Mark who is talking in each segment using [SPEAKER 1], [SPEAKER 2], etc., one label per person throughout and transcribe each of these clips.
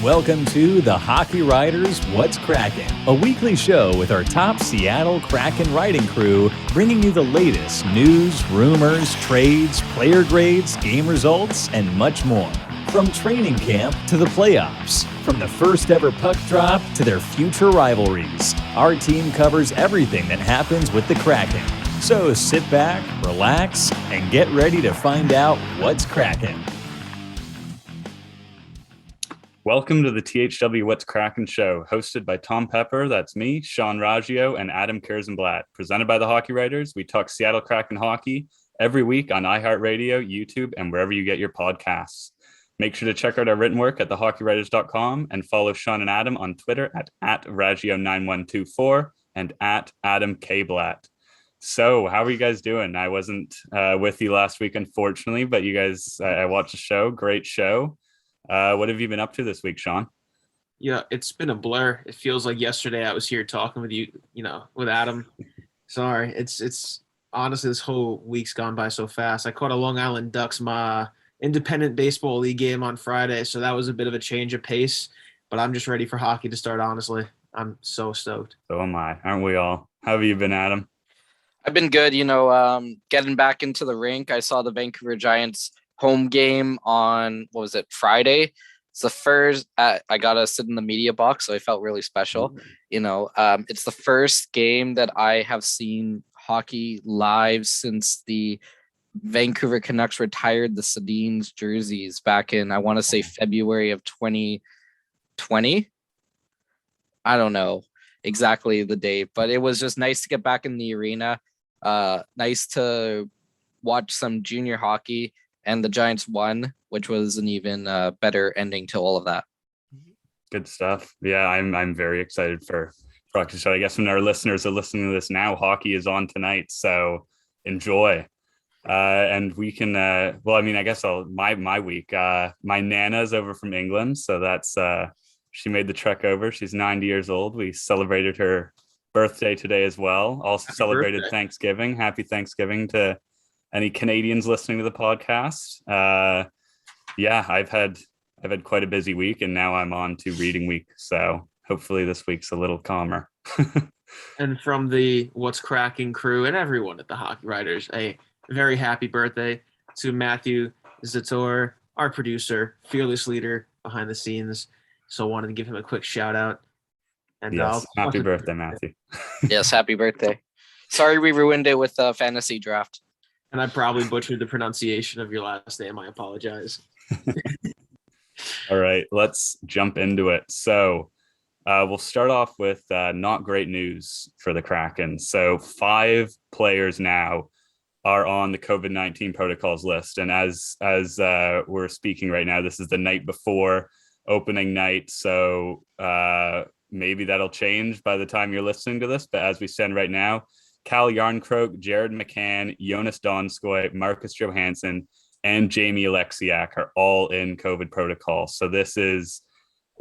[SPEAKER 1] Welcome to the Hockey Writers What's Kraken, a weekly show with our top Seattle Kraken writing crew, bringing you the latest news, rumors, trades, player grades, game results, and much more. From training camp to the playoffs, from the first ever puck drop to their future rivalries, our team covers everything that happens with the Kraken. So sit back, relax, and get ready to find out what's Kraken.
[SPEAKER 2] Welcome to the THW What's Kraken show, hosted by Tom Pepper, that's me, Sean Raggio, and Adam Kierszenblat. Presented by the Hockey Writers, we talk Seattle Kraken hockey every week on iHeartRadio, YouTube, and wherever you get your podcasts. Make sure to check out our written work at thehockeywriters.com and follow Sean and Adam on Twitter at Raggio9124 and at Adam K-Blatt. So, how are you guys doing? I wasn't with you last week, unfortunately, but you guys, I watched the show. Great show. What have you been up to this week, Sean?
[SPEAKER 3] Yeah, it's been a blur. It feels like yesterday I was here talking with you, with Adam. Sorry, it's honestly, this whole week's gone by so fast. I caught a Long Island Ducks independent baseball league game on Friday, so that was a bit of a change of pace, but I'm just ready for hockey to start, honestly. I'm so stoked.
[SPEAKER 2] So am I. Aren't we all? How have you been, Adam?
[SPEAKER 4] I've been good, getting back into the rink. I saw the Vancouver Giants home game on, Friday. It's the first, I got to sit in the media box, so I felt really special. It's the first game that I have seen hockey live since the Vancouver Canucks retired the Sedin's jerseys back in, I want to say February of 2020. I don't know exactly the date, but it was just nice to get back in the arena. Nice to watch some junior hockey, and the Giants won, which was an even better ending to all of that.
[SPEAKER 2] Good stuff. Yeah, I'm very excited for hockey. So I guess when our listeners are listening to this now, hockey is on tonight, so enjoy. And we can, I guess my week. My Nana's over from England, so that's she made the trek over. She's 90 years old. We celebrated her birthday today as well. Also
[SPEAKER 3] Happy
[SPEAKER 2] celebrated
[SPEAKER 3] birthday.
[SPEAKER 2] Thanksgiving. Happy Thanksgiving to any Canadians listening to the podcast. I've had quite a busy week, and now I'm on to reading week. So hopefully this week's a little calmer.
[SPEAKER 3] And from the What's Cracking crew and everyone at the Hockey Writers, a very happy birthday to Matthew Zator, our producer, fearless leader behind the scenes. So I wanted to give him a quick shout out. And
[SPEAKER 2] Yes, happy birthday, Matthew.
[SPEAKER 4] Yes, happy birthday. Sorry we ruined it with the fantasy draft.
[SPEAKER 3] And I probably butchered the pronunciation of your last name. I apologize.
[SPEAKER 2] All right, let's jump into it. So we'll start off with not great news for the Kraken. So 5 players now are on the COVID-19 protocols list. And as we're speaking right now, this is the night before opening night. So maybe that'll change by the time you're listening to this. But as we stand right now, Cal Yarncroke, Jared McCann, Jonas Donskoy, Marcus Johansson, and Jamie Alexiak are all in COVID protocol. So this is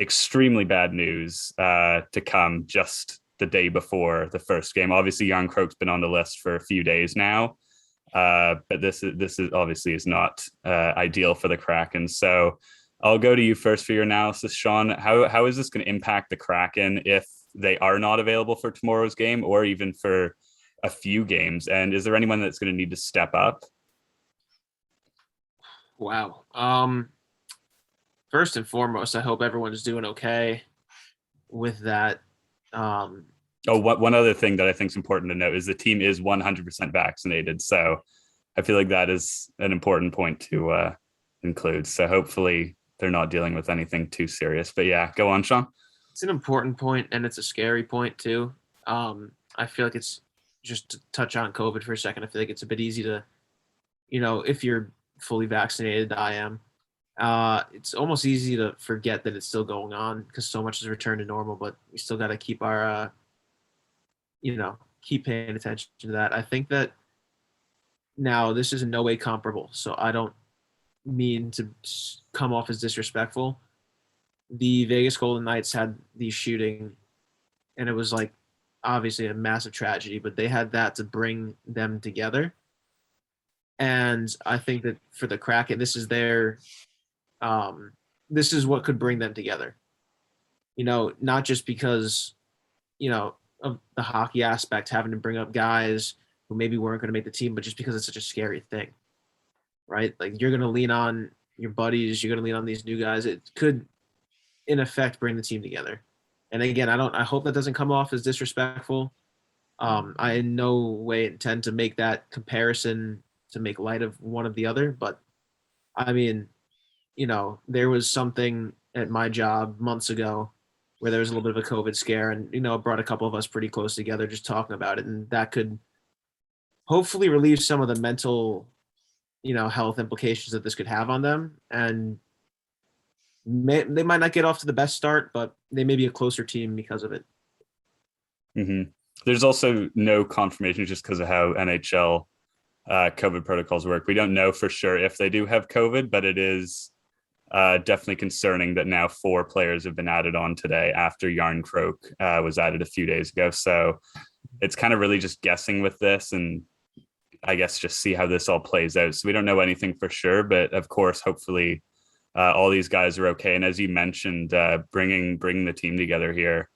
[SPEAKER 2] extremely bad news to come just the day before the first game. Obviously, Yarncroke's been on the list for a few days now, but this is obviously is not ideal for the Kraken. So I'll go to you first for your analysis, Sean. How is this going to impact the Kraken if they are not available for tomorrow's game, or even for a few games? And is there anyone that's going to need to step up?
[SPEAKER 3] Wow. First and foremost, I hope everyone's doing okay with that.
[SPEAKER 2] One other thing that I think is important to note is the team is 100% vaccinated. So I feel like that is an important point to include. So hopefully they're not dealing with anything too serious. But yeah, go on, Sean.
[SPEAKER 3] It's an important point, and it's a scary point too. I feel like it's just to touch on COVID for a second. I feel like it's a bit easy to, if you're fully vaccinated, I am. It's almost easy to forget that it's still going on because so much has returned to normal, but we still got to keep our, keep paying attention to that. I think that now this is in no way comparable, so I don't mean to come off as disrespectful. The Vegas Golden Knights had the shooting, and it was like obviously a massive tragedy, but they had that to bring them together. And I think that for the Kraken, this is what could bring them together. not just because, of the hockey aspect, having to bring up guys who maybe weren't going to make the team, but just because it's such a scary thing, right? Like you're going to lean on your buddies, you're going to lean on these new guys. It could, in effect, bring the team together. And again, I hope that doesn't come off as disrespectful. I in no way intend to make that comparison to make light of one of the other, but I mean, there was something at my job months ago where there was a little bit of a COVID scare, and it brought a couple of us pretty close together just talking about it, and that could hopefully relieve some of the mental, health implications that this could have on them. And they might not get off to the best start, but they may be a closer team because of it.
[SPEAKER 2] Mm-hmm. There's also no confirmation just because of how NHL COVID protocols work. We don't know for sure if they do have COVID, but it is definitely concerning that now 4 players have been added on today after Yarncroke was added a few days ago. So it's kind of really just guessing with this, and I guess just see how this all plays out. So we don't know anything for sure, but of course, hopefully all these guys are okay. And as you mentioned, bringing the team together here,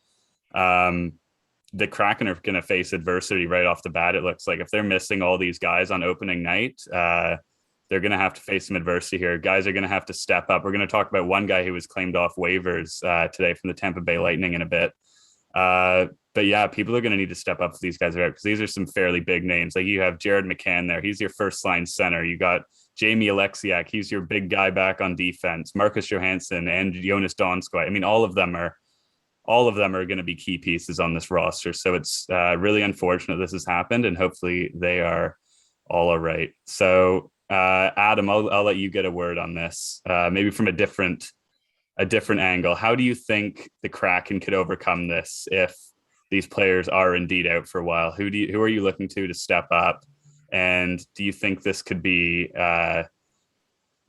[SPEAKER 2] the Kraken are going to face adversity right off the bat. It looks like if they're missing all these guys on opening night, they're going to have to face some adversity here. Guys are going to have to step up. We're going to talk about one guy who was claimed off waivers today from the Tampa Bay Lightning in a bit. But yeah, people are going to need to step up if these guys are out, because these are some fairly big names. Like you have Jared McCann there. He's your first line center. You got Jamie Alexiak. He's your big guy back on defense. Marcus Johansson and Jonas Donskoy. I mean, all of them are going to be key pieces on this roster. So it's really unfortunate this has happened, and hopefully they are all right. So Adam, I'll let you get a word on this, maybe from a different angle. How do you think the Kraken could overcome this if these players are indeed out for a while? Who are you looking to step up? And do you think this could be the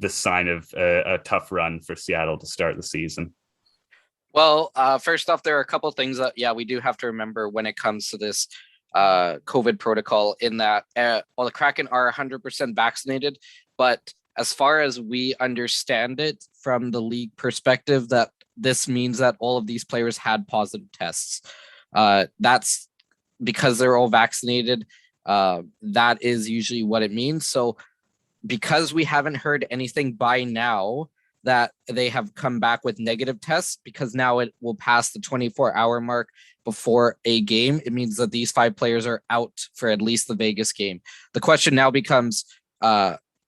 [SPEAKER 2] sign of a tough run for Seattle to start the season?
[SPEAKER 4] Well, first off, there are a couple things that, we do have to remember when it comes to this COVID protocol, in that, the Kraken are 100% vaccinated, but as far as we understand it from the league perspective, that this means that all of these players had positive tests. That's because they're all vaccinated. That is usually what it means. So because we haven't heard anything by now that they have come back with negative tests, because now it will pass the 24-hour mark before a game, it means that these 5 players are out for at least the Vegas game. The question now becomes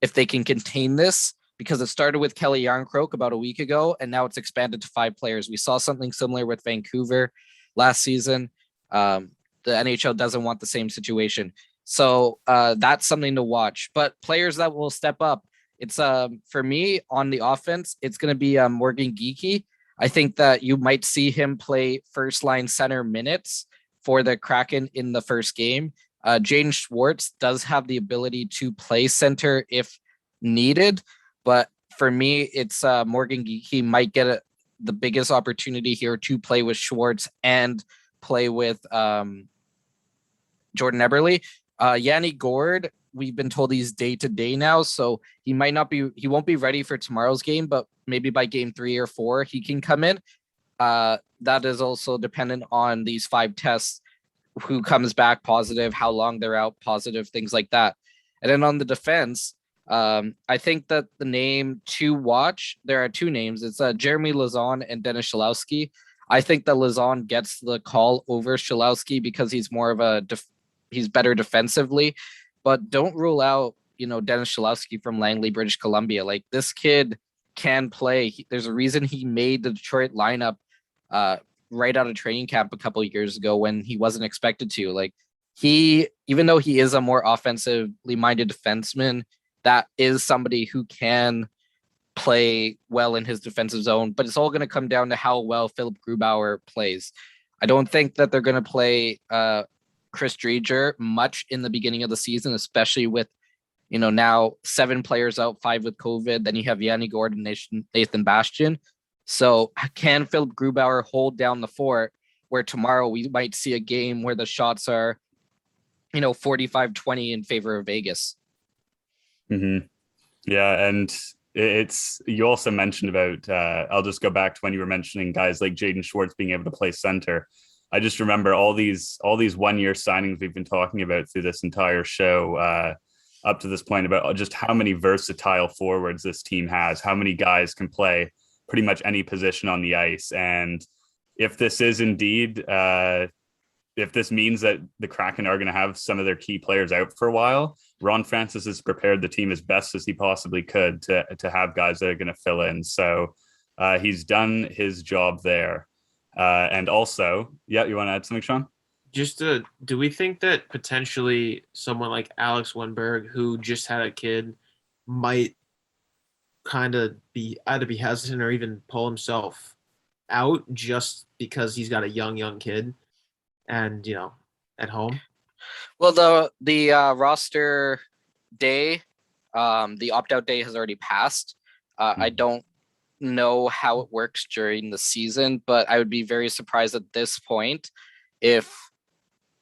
[SPEAKER 4] if they can contain this, because it started with Kelly Yarncroke about a week ago, and now it's expanded to 5 players. We saw something similar with Vancouver last season. The NHL doesn't want the same situation. So that's something to watch. But players that will step up, it's for me on the offense, it's going to be Morgan Geekie. I think that you might see him play first line center minutes for the Kraken in the first game. Jaden Schwartz does have the ability to play center if needed, but for me, it's Morgan Geekie might get the biggest opportunity here to play with Schwartz and play with Jordan Eberle. Yanni Gord, we've been told he's day-to-day now, so he won't be ready for tomorrow's game, but maybe by game 3 or 4, he can come in. That is also dependent on these 5 tests, who comes back positive, how long they're out positive, things like that. And then on the defense, I think that the name to watch, there are 2 names. It's Jeremy Lauzon and Dennis Cholowski. I think that Lauzon gets the call over Cholowski because he's more of he's better defensively, but don't rule out, Dennis Cholowski from Langley, British Columbia. Like, this kid can play. There's a reason he made the Detroit lineup right out of training camp a couple of years ago when he wasn't expected to. Like, even though he is a more offensively minded defenseman, that is somebody who can play well in his defensive zone, but it's all going to come down to how well Philip Grubauer plays. I don't think that they're going to play Chris Driedger much in the beginning of the season, especially with, now 7 players out, 5 with COVID. Then you have Yanni Gord and Nathan Bastian. So can Philip Grubauer hold down the fort, where tomorrow we might see a game where the shots are, 45-20 in favor of Vegas?
[SPEAKER 2] Mm-hmm. Yeah, and it's you also mentioned about I'll just go back to when you were mentioning guys like Jaden Schwartz being able to play center. I just remember all these 1-year signings we've been talking about through this entire show up to this point about just how many versatile forwards this team has, how many guys can play pretty much any position on the ice. And if this is indeed if this means that the Kraken are going to have some of their key players out for a while, Ron Francis has prepared the team as best as he possibly could to have guys that are going to fill in. So he's done his job there. And also, yeah, you want to add something, Sean?
[SPEAKER 3] Do we think that potentially someone like Alex Wenberg, who just had a kid, might kind of either be hesitant or even pull himself out just because he's got a young kid and, at home?
[SPEAKER 4] Well, the roster day, the opt-out day has already passed. I don't know how it works during the season, but I would be very surprised at this point if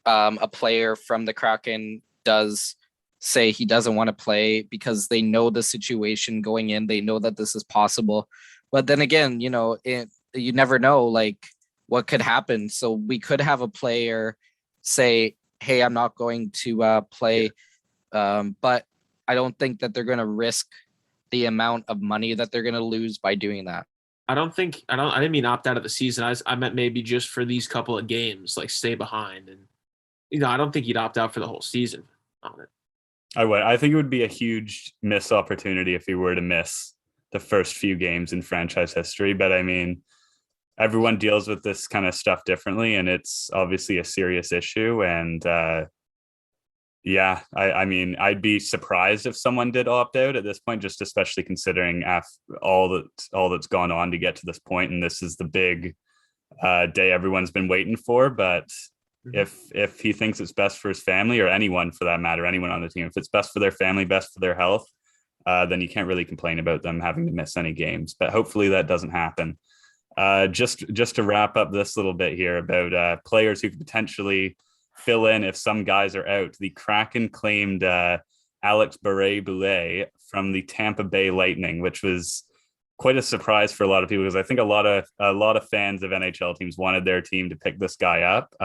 [SPEAKER 4] a player from the Kraken does say he doesn't want to play because they know the situation going in. They know that this is possible. But then again, you never know like what could happen. So we could have a player say, hey, I'm not going to play. But I don't think that they're going to risk the amount of money that they're going to lose by doing that.
[SPEAKER 3] I didn't mean opt out of the season. I meant maybe just for these couple of games, like stay behind. And, I don't think he'd opt out for the whole season on it.
[SPEAKER 2] I would. I think it would be a huge missed opportunity if he were to miss the first few games in franchise history. But I mean, everyone deals with this kind of stuff differently, and it's obviously a serious issue. And I mean, I'd be surprised if someone did opt out at this point, just especially considering all that's gone on to get to this point, and this is the big day everyone's been waiting for. But if he thinks it's best for his family, or anyone for that matter, anyone on the team, if it's best for their family, best for their health, then you can't really complain about them having to miss any games. But hopefully that doesn't happen. Just to wrap up this little bit here about players who could potentially fill in if some guys are out. The Kraken claimed Alex Barre-Boulet from the Tampa Bay Lightning, which was quite a surprise for a lot of people, because I think a lot of fans of NHL teams wanted their team to pick this guy up,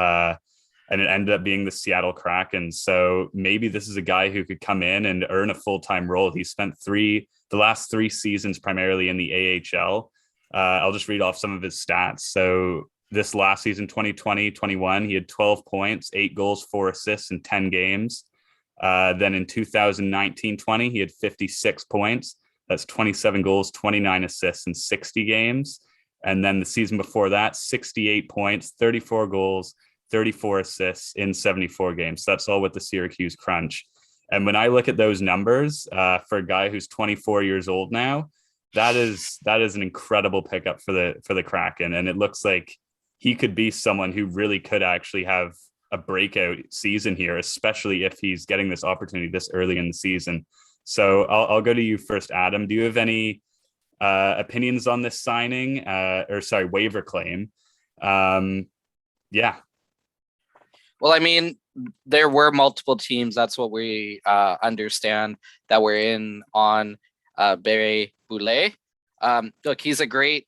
[SPEAKER 2] and it ended up being the Seattle Kraken. So maybe this is a guy who could come in and earn a full-time role. He spent the last 3 seasons primarily in the AHL. I'll just read off some of his stats. So this last season, 2020-21, he had 12 points, 8 goals, 4 assists in 10 games. Then in 2019-20, he had 56 points. That's 27 goals, 29 assists in 60 games. And then the season before that, 68 points, 34 goals, 34 assists in 74 games. So that's all with the Syracuse Crunch. And when I look at those numbers for a guy who's 24 years old now, that is an incredible pickup for the Kraken. And it looks like he could be someone who really could actually have a breakout season here, especially if he's getting this opportunity this early in the season. So I'll go to you first, Adam. Do you have any opinions on this signing waiver claim? Yeah.
[SPEAKER 4] Well, I mean, there were multiple teams. That's what we understand that we're in on Barre-Boulet. Look, he's a great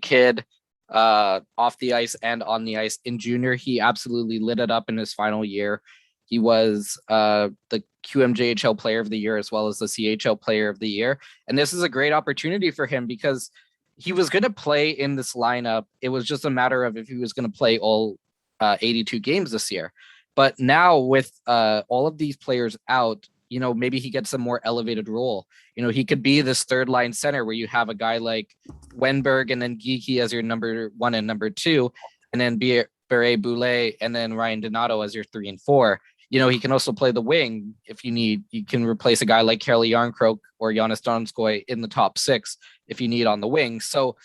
[SPEAKER 4] kid off the ice and on the ice. In junior, he absolutely lit it up in his final year. He was the QMJHL Player of the Year as well as the CHL Player of the Year. And this is a great opportunity for him because he was going to play in this lineup. It was just a matter of if he was going to play all 82 games this year. But now with all of these players out, maybe he gets a more elevated role. He could be this third line center where you have a guy like Wenberg and then Geeky as your number 1 and number 2, and then Barre-Boulet and then Ryan Donato as your 3 and 4. He can also play the wing if you need. You can replace a guy like Kelly Yarncroke or Giannis Donskoy in the top 6 if you need on the wing. So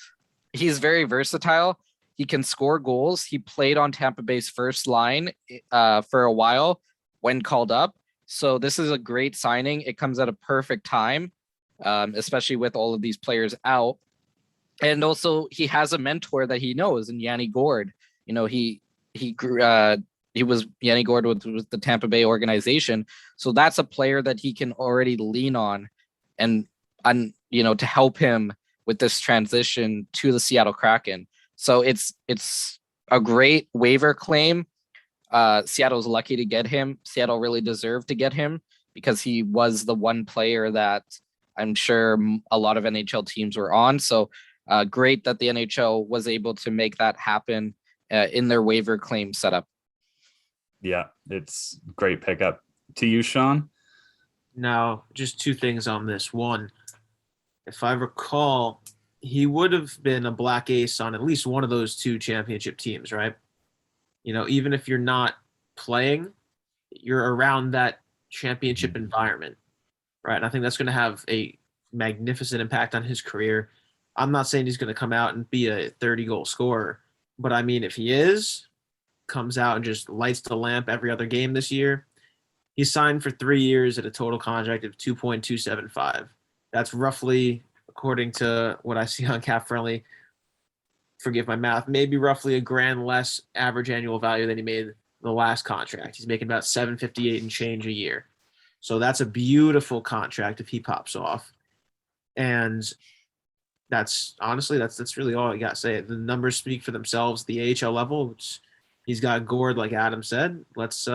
[SPEAKER 4] he's very versatile. He can score goals. He played on Tampa Bay's first line for a while when called up. So this is a great signing. It comes at a perfect time, especially with all of these players out. And also he has a mentor that he knows in Yanni Gourde. He was Yanni Gourde with the Tampa Bay organization. So that's a player that he can already lean on. And to help him with this transition to the Seattle Kraken. So it's a great waiver claim. Seattle's lucky to get him. Seattle really deserved to get him because he was the one player that I'm sure a lot of NHL teams were on. So great that the NHL was able to make that happen in their waiver claim setup.
[SPEAKER 2] Yeah, it's great pickup. To you, Sean?
[SPEAKER 3] Now, just two things on this. One, if I recall, he would have been a black ace on at least one of those two championship teams, right? Even if you're not playing, you're around that championship environment, right? And I think that's going to have a magnificent impact on his career. I'm not saying he's going to come out and be a 30-goal scorer, but I mean, if he comes out and just lights the lamp every other game this year, he's signed for 3 years at a total contract of $2.275. That's roughly, according to what I see on Cap Friendly, forgive my math, maybe roughly $1,000 less average annual value than he made the last contract. He's making about $758 and change a year. So that's a beautiful contract if he pops off. And that's really all I got to say. The numbers speak for themselves. The AHL level, he's got Gord, like Adam said. Let's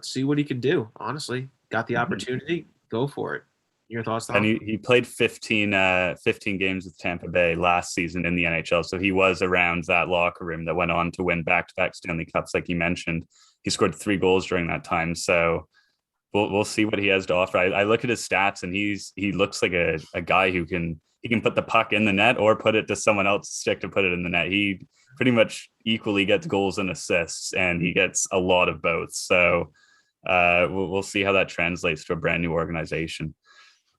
[SPEAKER 3] see what he can do. Honestly, got the opportunity, go for it. Your thoughts, Tom?
[SPEAKER 2] And he played 15 games with Tampa Bay last season in the NHL. So he was around that locker room that went on to win back-to-back Stanley Cups, like you mentioned. He scored 3 goals during that time. So we'll see what he has to offer. I look at his stats, and he looks like a guy who can put the puck in the net or put it to someone else's stick to put it in the net. He pretty much equally gets goals and assists, and he gets a lot of both. So we'll see how that translates to a brand new organization.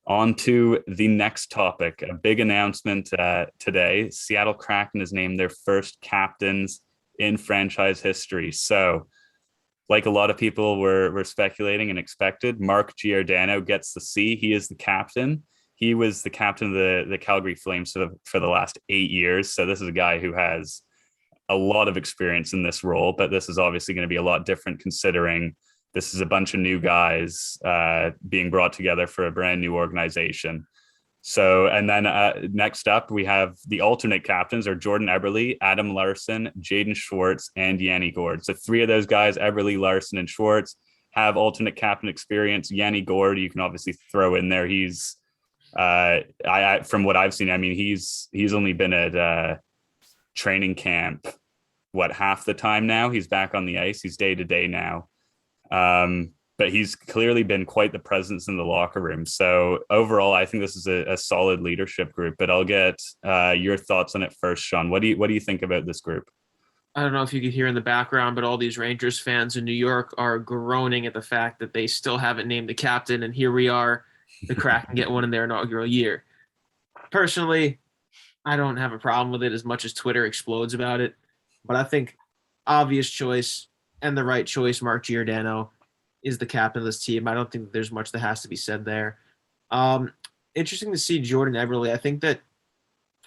[SPEAKER 2] On to the next topic, a big announcement today. Seattle Kraken has named their first captains in franchise history. So, like a lot of people were speculating and expected, Mark Giordano gets the C. He is the captain. He was the captain of the Calgary Flames for the last 8 years. So this is a guy who has a lot of experience in this role, but this is obviously going to be a lot different considering this is a bunch of new guys being brought together for a brand new organization. So, and then next up, we have the alternate captains are Jordan Eberle, Adam Larsson, Jaden Schwartz, and Yanni Gord. So 3 of those guys, Eberle, Larsson, and Schwartz, have alternate captain experience. Yanni Gord, you can obviously throw in there. He's, from what I've seen, I mean, he's only been at training camp, half the time now. He's back on the ice. He's day-to-day now. But he's clearly been quite the presence in the locker room. So overall, I think this is a solid leadership group, but I'll get your thoughts on it first, Sean. What do you think about this group?
[SPEAKER 3] I don't know if you could hear in the background, but all these Rangers fans in New York are groaning at the fact that they still haven't named the captain. And here we are, the Kraken get one in their inaugural year. Personally, I don't have a problem with it as much as Twitter explodes about it, but I think obvious choice and the right choice, Mark Giordano, is the captain of this team. I don't think there's much that has to be said there. Interesting to see Jordan Eberle. I think that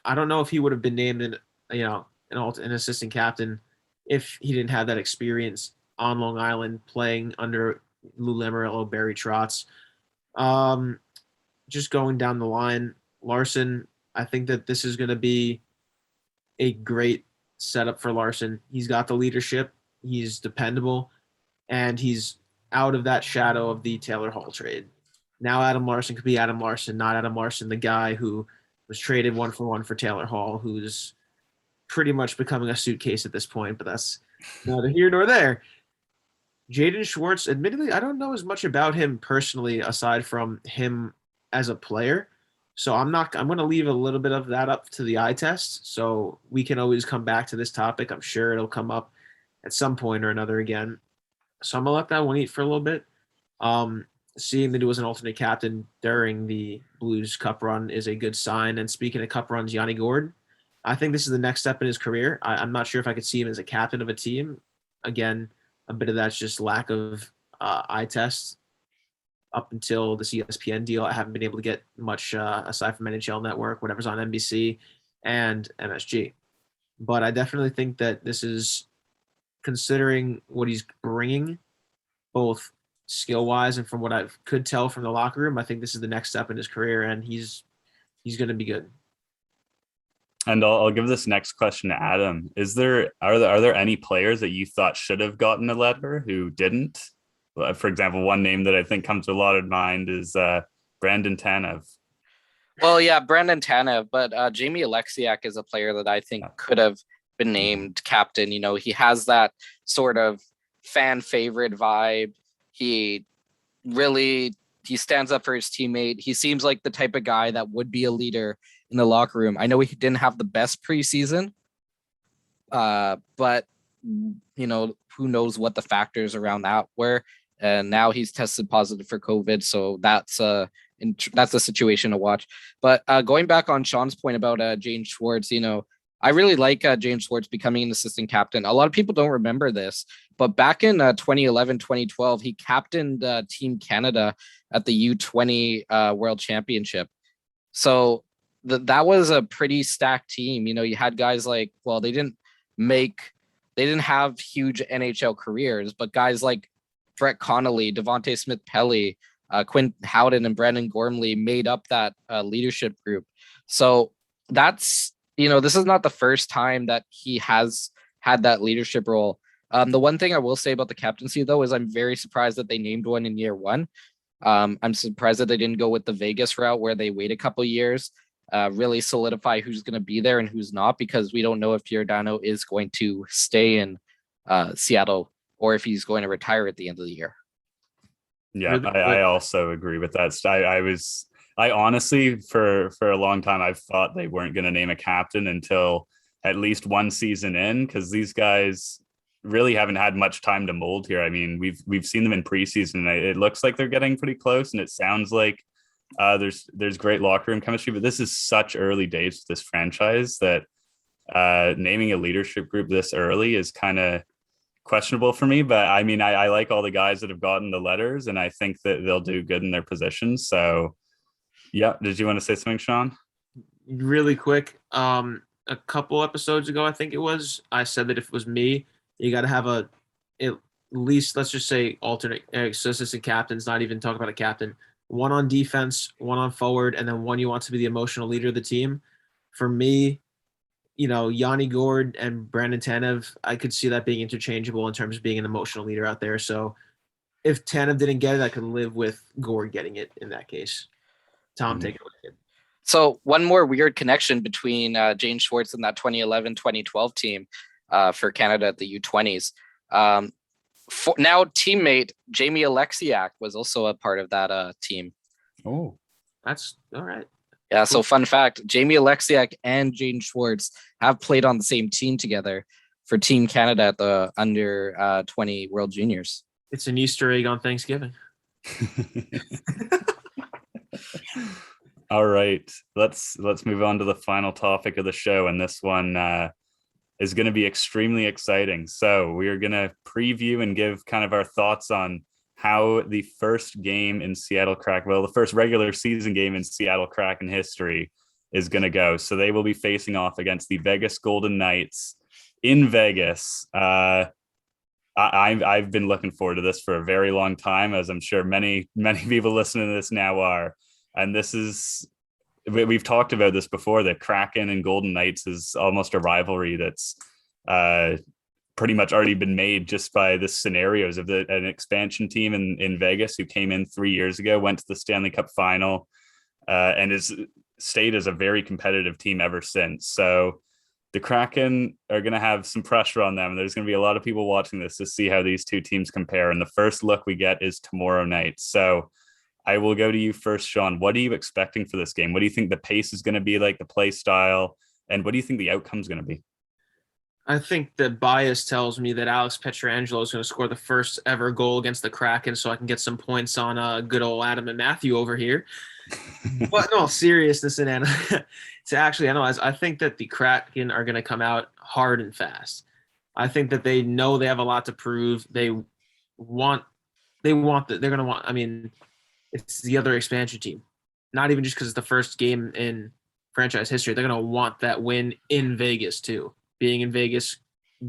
[SPEAKER 3] I don't know if he would have been named an assistant captain if he didn't have that experience on Long Island playing under Lou Lamoriello, Barry Trotz. Just going down the line, Larsson, I think that this is going to be a great setup for Larsson. He's got the leadership. He's dependable, and he's out of that shadow of the Taylor Hall trade. Now Adam Larsson could be Adam Larsson, not Adam Larsson, the guy who was traded 1-for-1 for Taylor Hall, who's pretty much becoming a suitcase at this point, but that's neither here nor there. Jaden Schwartz, admittedly, I don't know as much about him personally aside from him as a player. So I'm going to leave a little bit of that up to the eye test. So we can always come back to this topic. I'm sure it'll come up at some point or another again. So I'm going to let that one eat for a little bit. Seeing that he was an alternate captain during the Blues Cup run is a good sign. And speaking of Cup runs, Yanni Gord, I think this is the next step in his career. I'm not sure if I could see him as a captain of a team. Again, a bit of that's just lack of eye test. Up until this ESPN deal, I haven't been able to get much aside from NHL Network, whatever's on NBC and MSG. But I definitely think that this is, considering what he's bringing, both skill-wise and from what I could tell from the locker room, I think this is the next step in his career, and he's he's going to be good.
[SPEAKER 2] And I'll give this next question to Adam. Are there any players that you thought should have gotten a letter who didn't? For example, one name that I think comes to a lot of mind is Brandon Tanev.
[SPEAKER 4] Well, yeah, Brandon Tanev, but Jamie Alexiak is a player that I think could have been named captain. You know, he has that sort of fan favorite vibe. He stands up for his teammate. He seems like the type of guy that would be a leader in the locker room. I know he didn't have the best preseason, but you know, who knows what the factors around that were. And now he's tested positive for COVID, so that's a situation to watch. But going back on Sean's point about James Schwartz, you know, I really like James Schwartz becoming an assistant captain. A lot of people don't remember this, but back in 2011, 2012, he captained Team Canada at the U20 World Championship. So that was a pretty stacked team. You know, you had guys like, well, they didn't have huge NHL careers, but guys like Brett Connolly, Devontae Smith-Pelly, Quinn Howden, and Brandon Gormley made up that leadership group. So that's, you know, this is not the first time that he has had that leadership role. The one thing I will say about the captaincy, though, is I'm very surprised that they named one in year one. I'm surprised that they didn't go with the Vegas route where they wait a couple years, really solidify who's going to be there and who's not, because we don't know if Giordano is going to stay in Seattle or if he's going to retire at the end of the year.
[SPEAKER 2] Yeah, I also agree with that. I honestly, for a long time, I've thought they weren't going to name a captain until at least one season in, because these guys really haven't had much time to mold here. I mean, we've seen them in preseason, and it looks like they're getting pretty close, and it sounds like there's great locker room chemistry, but this is such early days with this franchise that naming a leadership group this early is kind of questionable for me. But I mean, I like all the guys that have gotten the letters, and I think that they'll do good in their positions. So yeah, did you want to say something, Sean?
[SPEAKER 3] Really quick, a couple episodes ago, I think it was, I said that if it was me, you got to have at least, let's just say, alternate assistant captains, not even talk about a captain, one on defense, one on forward, and then one you want to be the emotional leader of the team. For me, you know, Yanni Gourde and Brandon Tanev, I could see that being interchangeable in terms of being an emotional leader out there. So if Tanev didn't get it, I could live with Gourde getting it in that case. Tom, take it away.
[SPEAKER 4] So one more weird connection between James Schwartz and that 2011-2012 team for Canada at the U20s. Now teammate Jamie Alexiak was also a part of that team.
[SPEAKER 2] Oh,
[SPEAKER 3] that's all right.
[SPEAKER 4] Yeah, so fun fact, Jamie Alexiak and James Schwartz have played on the same team together for Team Canada at the under 20 World Juniors.
[SPEAKER 3] It's an Easter egg on Thanksgiving.
[SPEAKER 2] All right, let's move on to the final topic of the show, and this one is going to be extremely exciting. So we are going to preview and give kind of our thoughts on how the first game in Seattle Kraken, well, the first regular season game in Seattle Kraken history is going to go. So they will be facing off against the Vegas Golden Knights in Vegas. I've been looking forward to this for a very long time, as I'm sure many people listening to this now are. And this is, we've talked about this before, that Kraken and Golden Knights is almost a rivalry that's pretty much already been made just by the scenarios of an expansion team in Vegas who came in 3 years ago, went to the Stanley Cup final, and has stayed as a very competitive team ever since. So the Kraken are going to have some pressure on them. There's going to be a lot of people watching this to see how these two teams compare. And the first look we get is tomorrow night. So I will go to you first, Sean. What are you expecting for this game? What do you think the pace is going to be like, the play style, and what do you think the outcome is going to be?
[SPEAKER 3] I think the bias tells me that Alex Pietrangelo is going to score the first ever goal against the Kraken, so I can get some points on good old Adam and Matthew over here. But no, seriousness and to actually analyze, I think that the Kraken are going to come out hard and fast. I think that they know they have a lot to prove. They're going to want, I mean, it's the other expansion team. Not even just because it's the first game in franchise history. They're going to want that win in Vegas too. Being in Vegas,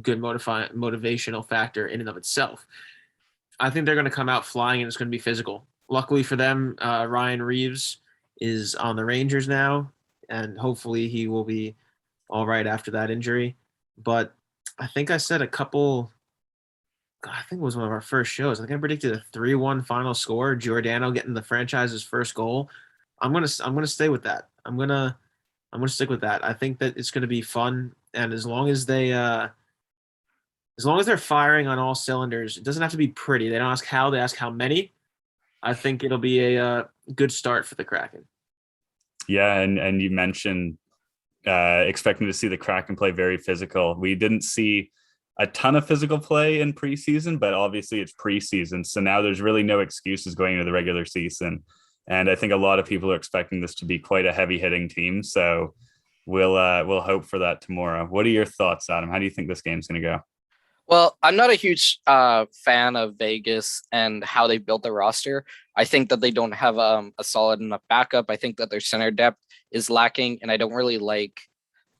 [SPEAKER 3] good motivational factor in and of itself. I think they're going to come out flying, and it's going to be physical. Luckily for them, Ryan Reeves is on the Rangers now. and hopefully he will be all right after that injury. But I think I said I think it was one of our first shows. I think I predicted a 3-1 final score. Giordano getting the franchise's first goal. I'm gonna stay with that. I'm gonna stick with that. I think that it's gonna be fun, and as long as they're firing on all cylinders, it doesn't have to be pretty. They don't ask how, they ask how many. I think it'll be a good start for the Kraken.
[SPEAKER 2] Yeah, and you mentioned expecting to see the Kraken play very physical. We didn't see a ton of physical play in preseason, but obviously it's preseason. So now there's really no excuses going into the regular season. And I think a lot of people are expecting this to be quite a heavy hitting team. So we'll hope for that tomorrow. What are your thoughts, Adam? How do you think this game's going to go?
[SPEAKER 4] Well, I'm not a huge fan of Vegas and how they built their roster. I think that they don't have a solid enough backup. I think that their center depth is lacking, and I don't really like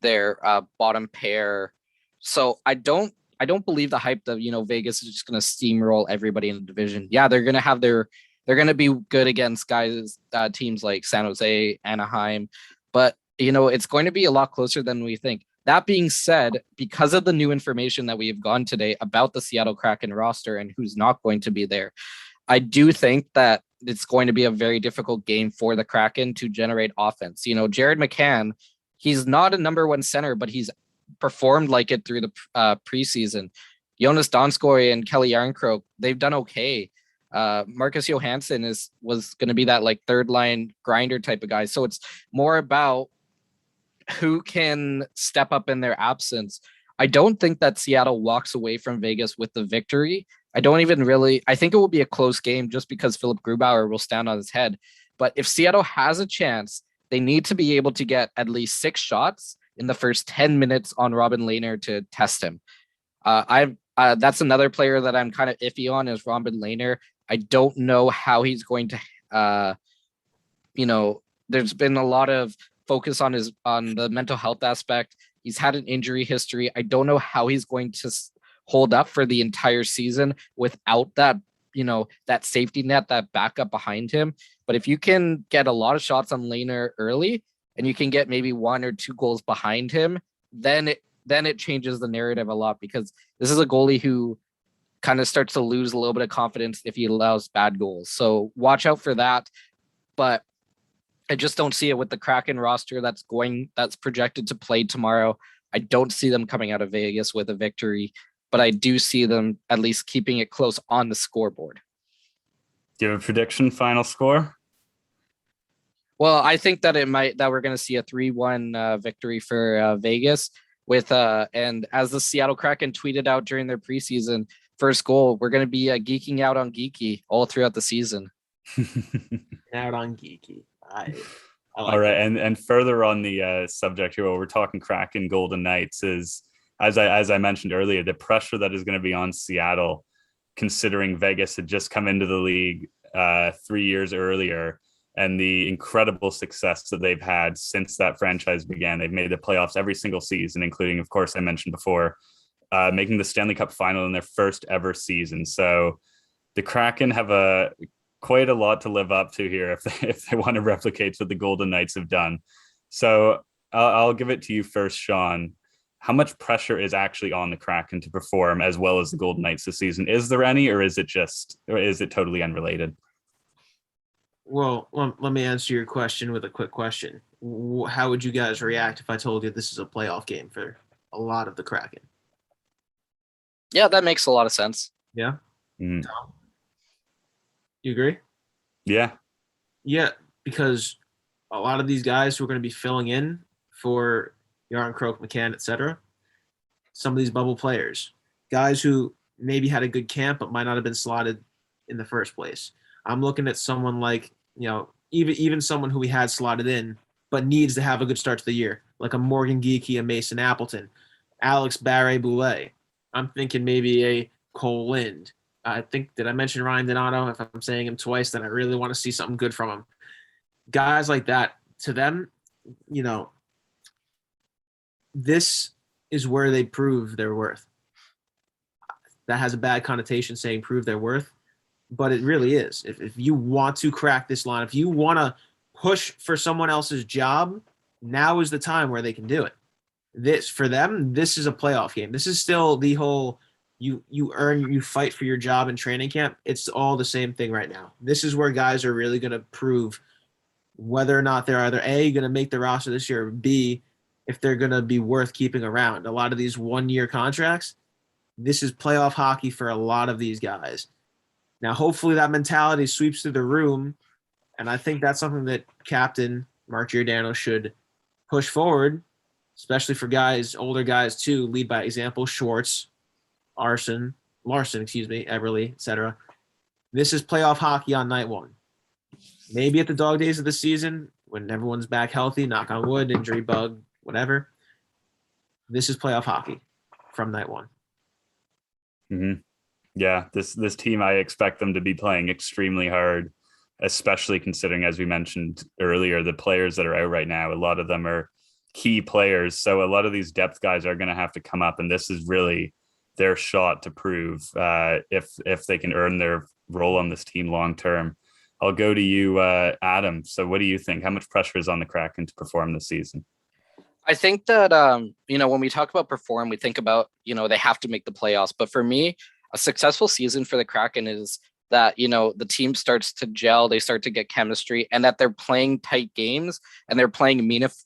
[SPEAKER 4] their bottom pair. So I don't believe the hype that Vegas is just going to steamroll everybody in the division. Yeah, they're going to be good against teams like San Jose, Anaheim, but it's going to be a lot closer than we think. That being said, because of the new information that we have gotten today about the Seattle Kraken roster and who's not going to be there, I do think that it's going to be a very difficult game for the Kraken to generate offense. Jared McCann, he's not a number one center, but he's performed like it through the preseason. Jonas Donskoy and Kelly Yarncroke, they've done okay. Marcus Johansson was going to be that like third line grinder type of guy. So it's more about who can step up in their absence. I don't think that Seattle walks away from Vegas with the victory. I think it will be a close game just because Philip Grubauer will stand on his head. But if Seattle has a chance, they need to be able to get at least 6 shots in the first 10 minutes on Robin Lehner to test him. That's another player that I'm kind of iffy on is Robin Lehner. I don't know how he's going to, there's been a lot of focus on the mental health aspect. He's had an injury history. I don't know how he's going to hold up for the entire season without that, that safety net, that backup behind him. But if you can get a lot of shots on Lehner early and you can get maybe 1 or 2 goals behind him, then it changes the narrative a lot, because this is a goalie who kind of starts to lose a little bit of confidence if he allows bad goals. So watch out for that. But I just don't see it with the Kraken roster that's projected to play tomorrow. I don't see them coming out of Vegas with a victory, but I do see them at least keeping it close on the scoreboard.
[SPEAKER 2] Do you have a prediction final score?
[SPEAKER 4] Well, I think that we're going to see a 3-1 victory for Vegas and as the Seattle Kraken tweeted out during their preseason first goal, we're going to be geeking out on Geeky all throughout the season.
[SPEAKER 3] Out on Geeky. I like
[SPEAKER 2] all right, and further on the subject here, while we're talking Kraken Golden Knights, is as I mentioned earlier, the pressure that is going to be on Seattle, considering Vegas had just come into the league 3 years earlier, and the incredible success that they've had since that franchise began. They've made the playoffs every single season, including, of course, I mentioned before, making the Stanley Cup final in their first ever season. So the Kraken have quite a lot to live up to here if they want to replicate what the Golden Knights have done. So I'll give it to you first, Sean. How much pressure is actually on the Kraken to perform as well as the Golden Knights this season? Is there any, or is it totally unrelated?
[SPEAKER 3] Well, let me answer your question with a quick question. How would you guys react if I told you this is a playoff game for a lot of the Kraken?
[SPEAKER 4] Yeah, that makes a lot of sense.
[SPEAKER 3] Yeah?
[SPEAKER 2] Mm.
[SPEAKER 3] Tom? You agree?
[SPEAKER 2] Yeah.
[SPEAKER 3] Yeah, because a lot of these guys who are going to be filling in for Yarncroke, McCann, etc., some of these bubble players, guys who maybe had a good camp but might not have been slotted in the first place. I'm looking at someone like, even someone who we had slotted in but needs to have a good start to the year, like a Morgan Geekie, a Mason Appleton, Alex Barre-Boulet. I'm thinking maybe a Cole Lind. Did I mention Ryan Donato? If I'm saying him twice, then I really want to see something good from him. Guys like that, to them, this is where they prove their worth. That has a bad connotation saying prove their worth, but it really is. If you want to crack this line, if you want to push for someone else's job, now is the time where they can do it. This for them, this is a playoff game. This is still the whole you fight for your job in training camp. It's all the same thing right now. This is where guys are really going to prove whether or not they're either A, going to make the roster this year, or B, if they're going to be worth keeping around. A lot of these one-year contracts, this is playoff hockey for a lot of these guys. Now, hopefully that mentality sweeps through the room, and I think that's something that Captain Mark Giordano should push forward, especially for guys, older guys too, lead by example. Schwartz, Larson, Eberle, etc. This is playoff hockey on night one. Maybe at the dog days of the season, when everyone's back healthy, knock on wood, injury bug, whatever. This is playoff hockey from night one.
[SPEAKER 2] Mm-hmm. Yeah, this team, I expect them to be playing extremely hard, especially considering, as we mentioned earlier, the players that are out right now. A lot of them are key players, so a lot of these depth guys are going to have to come up, and this is really their shot to prove if they can earn their role on this team long term. I'll go to you, Adam. So what do you think? How much pressure is on the Kraken to perform this season?
[SPEAKER 4] I think that, when we talk about perform, we think about, they have to make the playoffs. But for me, a successful season for the Kraken is that, the team starts to gel, they start to get chemistry, and that they're playing tight games and they're playing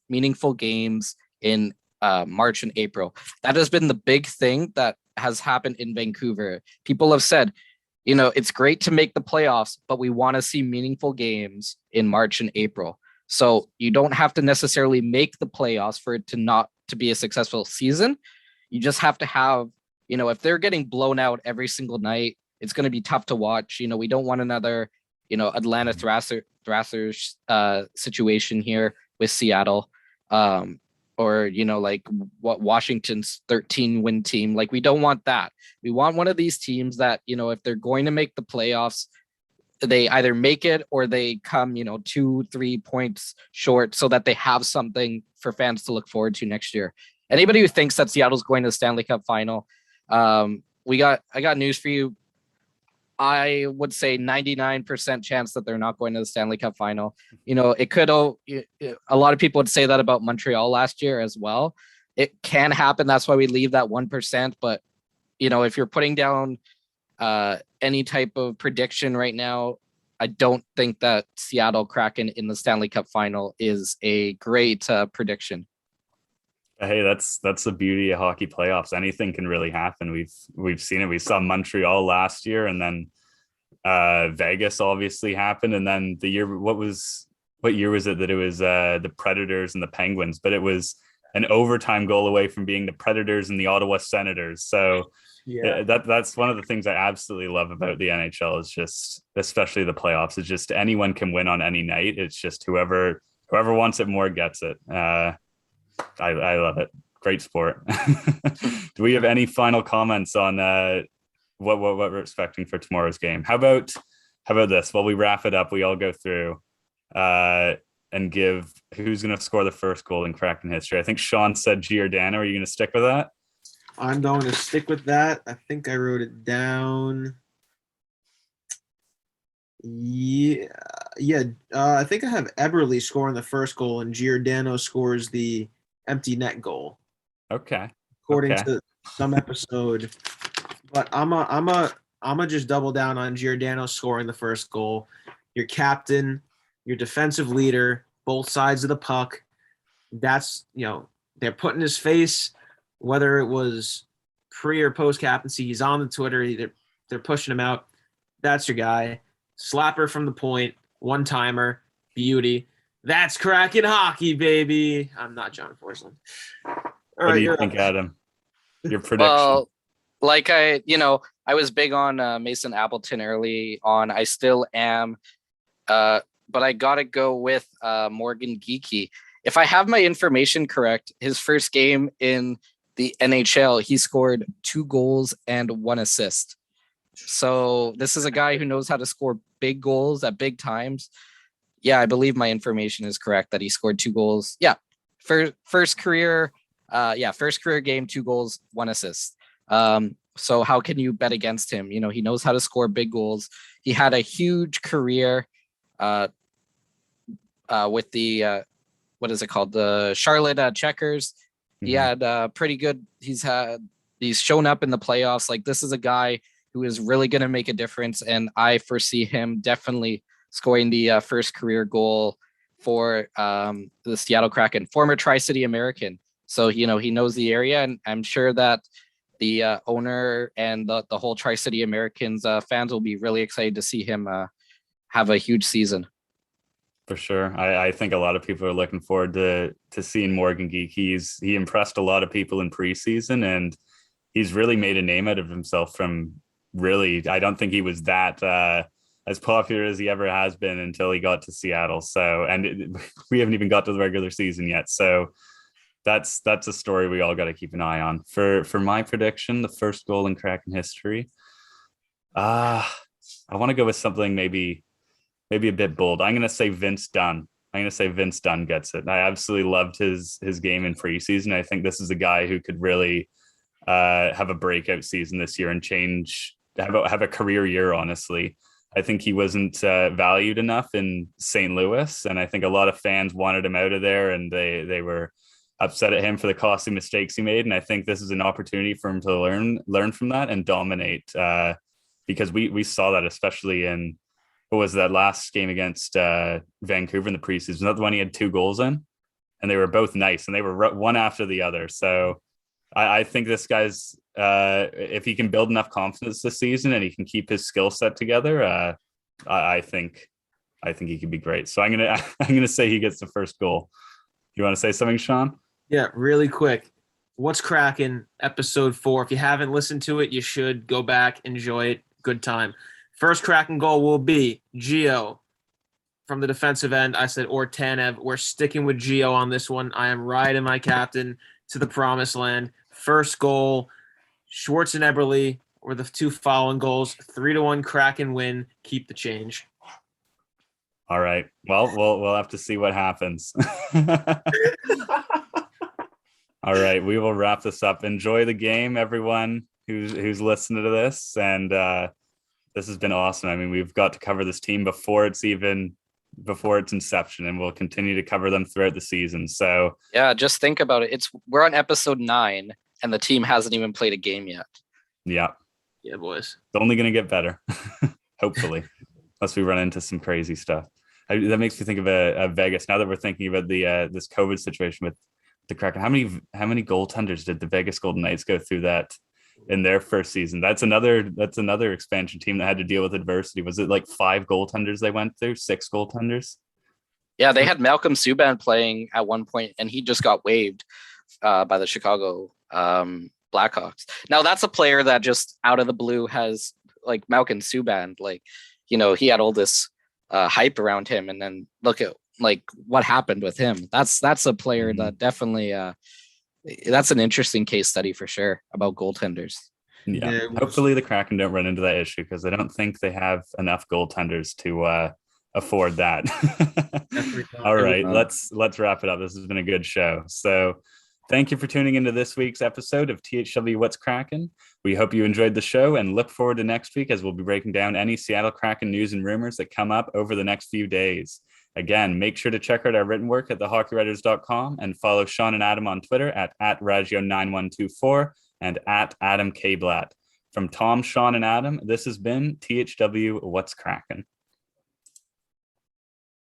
[SPEAKER 4] meaningful games in March and April. That has been the big thing that has happened in Vancouver. People have said, it's great to make the playoffs, but we want to see meaningful games in March and April. So you don't have to necessarily make the playoffs for it to be a successful season. You just have to have, if they're getting blown out every single night, it's going to be tough to watch. We don't want another, Atlanta Thrashers situation here with Seattle. Or, like what Washington's 13-win team. Like, we don't want that. We want one of these teams that, if they're going to make the playoffs, they either make it or they come, 2-3 points short so that they have something for fans to look forward to next year. Anybody who thinks that Seattle's going to the Stanley Cup final, I got news for you. I would say 99% chance that they're not going to the Stanley Cup final. It could, a lot of people would say that about Montreal last year as well. It can happen. That's why we leave that 1%. But, if you're putting down any type of prediction right now, I don't think that Seattle Kraken in the Stanley Cup final is a great prediction.
[SPEAKER 2] Hey, that's the beauty of hockey playoffs. Anything can really happen. We've seen it. We saw Montreal last year, and then Vegas obviously happened. And then the year, what year was it that it was the Predators and the Penguins? But it was an overtime goal away from being the Predators and the Ottawa Senators. So yeah, that's one of the things I absolutely love about the NHL is just, especially the playoffs, is just anyone can win on any night. It's just whoever wants it more gets it. I love it. Great sport. Do we have any final comments on what we're expecting for tomorrow's game? How about this? While we wrap it up, we all go through and give who's going to score the first goal in Kraken history. I think Sean said Giordano. Are you going to stick with that?
[SPEAKER 3] I'm going to stick with that. I think I wrote it down. Yeah. I think I have Eberle scoring the first goal and Giordano scores the empty net goal.
[SPEAKER 2] Okay.
[SPEAKER 3] According to some episode. But I'm a just double down on Giordano scoring the first goal. Your captain, your defensive leader, both sides of the puck. That's, they're putting his face, whether it was pre or post captaincy, he's on the Twitter, they're pushing him out. That's your guy. Slapper from the point, one timer, beauty. That's Kraken hockey, baby. I'm not John Forsland.
[SPEAKER 2] What do you think, Adam? Your prediction?
[SPEAKER 4] Well, like I was big on Mason Appleton early on. I still am. But I got to go with Morgan Geekie. If I have my information correct, his first game in the NHL, he scored 2 goals and 1 assist. So this is a guy who knows how to score big goals at big times. Yeah, I believe my information is correct that he scored 2 goals. Yeah, first career game, 2 goals, 1 assist. So how can you bet against him? He knows how to score big goals. He had a huge career with the what is it called? The Charlotte Checkers. He had pretty good. He's shown up in the playoffs. Like, this is a guy who is really going to make a difference. And I foresee him definitely scoring the first career goal for the Seattle Kraken, former Tri-City American. So, he knows the area, and I'm sure that the owner and the whole Tri-City Americans fans will be really excited to see him have a huge season.
[SPEAKER 2] For sure. I think a lot of people are looking forward to seeing Morgan Geek. He impressed a lot of people in preseason, and he's really made a name out of himself from really, I don't think he was that as popular as he ever has been until he got to Seattle. So, we haven't even got to the regular season yet. So that's a story we all got to keep an eye on. For my prediction, the first goal in Kraken history, I want to go with something maybe a bit bold. I'm going to say Vince Dunn. Gets it. I absolutely loved his game in preseason. I think this is a guy who could really have a breakout season this year and have a career year, honestly. I think he wasn't valued enough in St. Louis, and I think a lot of fans wanted him out of there, and they were upset at him for the costly mistakes he made. And I think this is an opportunity for him to learn from that and dominate, because we saw that, especially in, what was that last game against Vancouver in the preseason? Was that the one he had 2 goals in? And they were both nice, and they were one after the other. So I think this guy's, if he can build enough confidence this season and he can keep his skill set together, I think he could be great. So I'm gonna say he gets the first goal. You want to say something, Sean?
[SPEAKER 3] Yeah, really quick. What's Kraken, episode 4. If you haven't listened to it, you should go back, enjoy it. Good time. First Kraken goal will be Gio from the defensive end. I said, or Tanev. We're sticking with Gio on this one. I am riding my captain to the promised land. First goal, Schwartz and Eberle were the 2 following goals. 3-1 Kraken win. Keep the change.
[SPEAKER 2] All right. Well, we'll have to see what happens. All right. We will wrap this up. Enjoy the game, everyone who's listening to this. And this has been awesome. I mean, we've got to cover this team before its inception, and we'll continue to cover them throughout the season. So
[SPEAKER 4] yeah, just think about it. We're on episode 9, and the team hasn't even played a game yet.
[SPEAKER 2] Yeah,
[SPEAKER 3] boys.
[SPEAKER 2] It's only going to get better, hopefully, unless we run into some crazy stuff. That makes me think of Vegas. Now that we're thinking about the this COVID situation with the Kraken, how many goaltenders did the Vegas Golden Knights go through that in their first season? That's another expansion team that had to deal with adversity. Was it like 5 goaltenders they went through? 6 goaltenders?
[SPEAKER 4] Yeah, they had Malcolm Subban playing at one point, and he just got waived by the Chicago Blackhawks. Now that's a player that just out of the blue has, like, Malcolm Subban, like, he had all this hype around him, and then look at like what happened with him. That's a player that definitely that's an interesting case study for sure about goaltenders.
[SPEAKER 2] Yeah. Hopefully the Kraken don't run into that issue, because I don't think they have enough goaltenders to afford that. All right, let's wrap it up. This has been a good show. So thank you for tuning into this week's episode of THW What's Kraken. We hope you enjoyed the show and look forward to next week, as we'll be breaking down any Seattle Kraken news and rumors that come up over the next few days. Again, make sure to check out our written work at thehockeywriters.com and follow Sean and Adam on Twitter at Raggio9124 and at Adam Kierszenblat. From Tom, Sean, and Adam, this has been THW What's Kraken.